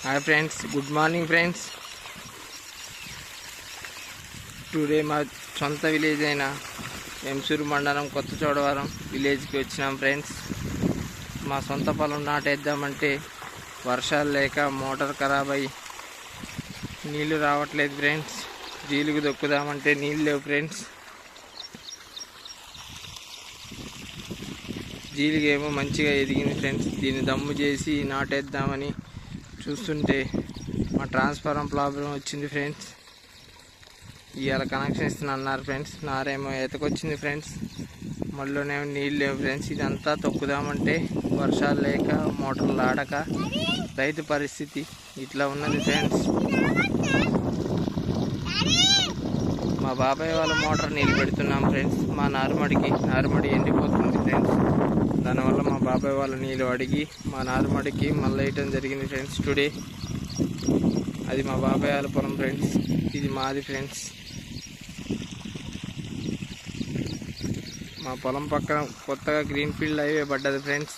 Hi friends, good morning friends. Today మా సొంత village అయిన ఎంసూరు మండలం కొత్త చోడవరం విలేజ్కి వచ్చినాం ఫ్రెండ్స్. మా సొంత పొలం నాటేద్దామంటే వర్షాలు లేక మోటార్ ఖరాబ్ అయ్యి నీళ్లు రావట్లేదు ఫ్రెండ్స్. జీలుగు దొక్కుదామంటే నీళ్ళు లేవు ఫ్రెండ్స్. జీలుగు ఏమో మంచిగా ఎదిగింది ఫ్రెండ్స్. దీన్ని దమ్ము చేసి నాటేద్దామని చూస్తుంటే మా ట్రాన్స్ఫారం ప్రాబ్లం వచ్చింది ఫ్రెండ్స్. ఇవాళ కనెక్షన్ ఇస్తున్నా అన్నారు ఫ్రెండ్స్. నారేమో ఎతకొచ్చింది ఫ్రెండ్స్. మళ్ళీనేమో నీళ్ళు లేవు ఫ్రెండ్స్. ఇదంతా తొక్కుదామంటే వర్షాలు లేక మోటార్లు ఆడక రైతు పరిస్థితి ఇట్లా ఉన్నది ఫ్రెండ్స్. మా బాబాయ్ వాళ్ళ మోటార్ నీళ్ళు పెడుతున్నాం ఫ్రెండ్స్. మా నారుమడి ఎండిపోతుంది ఫ్రెండ్స్. దానివల్ల మా బాబాయ్ వాళ్ళ నీళ్ళు అడిగి మా నారుమడికి మళ్ళీ వేయటం జరిగింది ఫ్రెండ్స్. టుడే అది మా బాబాయ్ వాళ్ళ పొలం ఫ్రెండ్స్, ఇది మాది ఫ్రెండ్స్. మా పొలం పక్కన కొత్తగా గ్రీన్ ఫీల్డ్ హైవే పడ్డది ఫ్రెండ్స్.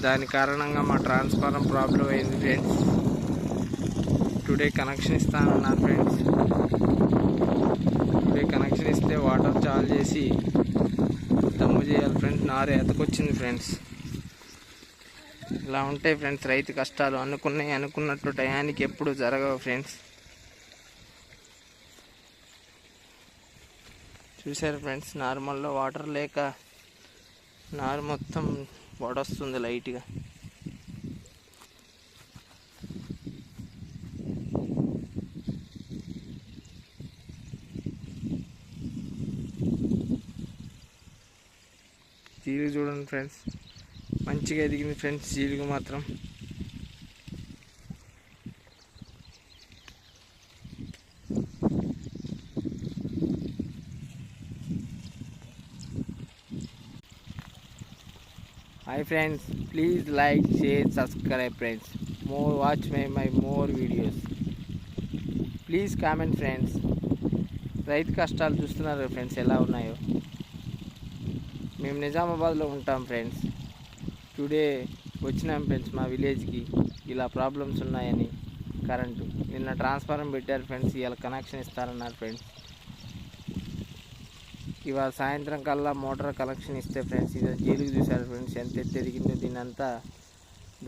దాని కారణంగా మా ట్రాన్స్ఫారం ప్రాబ్లం అయింది ఫ్రెండ్స్. టుడే కనెక్షన్ ఇస్తానన్నారు ఫ్రెండ్స్. టుడే కనెక్షన్ ఇస్తే వాటర్ చాలు చేసి దమ్ము చేయాలి ఫ్రెండ్స్. నారు ఎతకొచ్చింది ఫ్రెండ్స్. ఇలా ఉంటాయి ఫ్రెండ్స్ రైతు కష్టాలు. అనుకున్నట్టు టయానికి ఎప్పుడు జరగవు ఫ్రెండ్స్. చూసారు ఫ్రెండ్స్, నార్మల్లో వాటర్ లేక నారు మొత్తం వడొస్తుంది లైట్గా. జీలుగు చూడండి ఫ్రెండ్స్, మంచిగా ఎదిగింది ఫ్రెండ్స్ జీలుగు మాత్రం. Hi friends, please like, share, subscribe friends. Watch my more videos. Please comment friends. రైతు కష్టాలు చూస్తున్నారు ఫ్రెండ్స్ ఎలా ఉన్నాయో. మేము నిజామాబాద్లో ఉంటాం ఫ్రెండ్స్. టుడే వచ్చినాం ఫ్రెండ్స్ మా విలేజ్కి. ఇలా ప్రాబ్లమ్స్ ఉన్నాయని కరెంటు నిన్న ట్రాన్స్ఫారం పెట్టారు ఫ్రెండ్స్. ఇవాళ కనెక్షన్ ఇస్తారన్నారు ఫ్రెండ్స్. ఇవాళ సాయంత్రం కల్లా మోటార్ కనెక్షన్ ఇస్తే ఫ్రెండ్స్. ఇది జీలుగు చూశారు ఫ్రెండ్స్ ఎంత ఎత్తు ఎదిగిందో. దీన్ని అంతా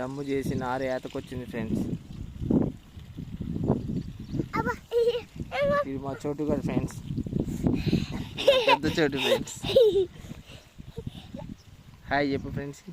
దమ్ము చేసి నారు ఏతకొచ్చింది ఫ్రెండ్స్. ఇది మా చోటుగాడు ఫ్రెండ్స్, పెద్ద చోటు ఫ్రెండ్స్. హాయ్ చెప్పు ఫ్రెండ్స్కి.